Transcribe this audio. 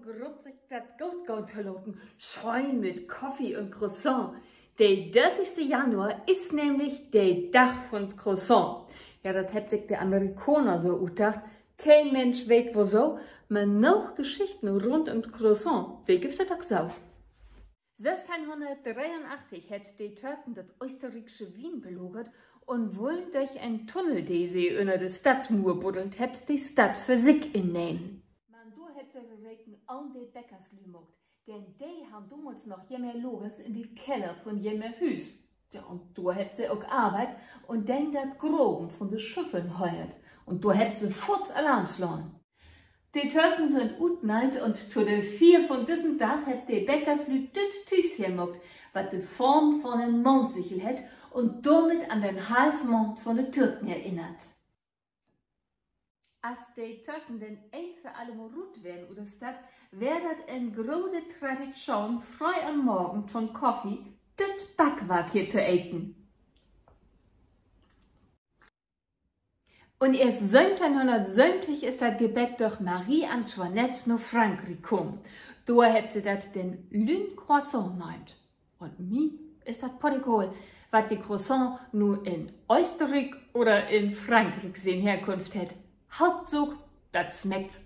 grutzig dat Goat zu loten. Schreien mit Kaffee und Croissant. Der 30. Januar ist nämlich der Tag von Croissant. Ja, das hätte ich der Amerikaner so gedacht. Kein Mensch weiß wieso, aber noch Geschichten rund um Croissant, die gibt es auch so. 1683 hat die Türken das österreichische Wien belagert und wohl durch einen Tunnel, den sie unter der Stadtmauer buddelt hat, die Stadt für sich innehmen. Man du hätte wegen an die Bäckerslü gemacht, denn die haben damals noch jemmer Logers in die Keller von jemmer Hüs. Ja, und du hätte sie auch Arbeit und dann das Groben von den Schiffen heuert. Und du hätte sie furz Alarm schlagen. Die Türken sind utneid und zu den 4 von diesem Tag hat die Bäckerslü das Tüchchen gemacht, was die Form von einem Mondsichel hat und damit an den Halbmond von den Türken erinnert. Als die Türken denn ein für alle Mal ruht werden oder Stadt, wäre das eine große Tradition, frei am Morgen von Kaffee, das Backwerk hier zu essen. Und erst 1770 ist das Gebäck durch Marie Antoinette nach Frankreich gekommen. Da hat sie das den Lune Croissant genannt. Und mir ist das Protokoll, was die Croissant nur in Österreich oder in Frankreich seine Herkunft hat. Hauptsache, das schmeckt.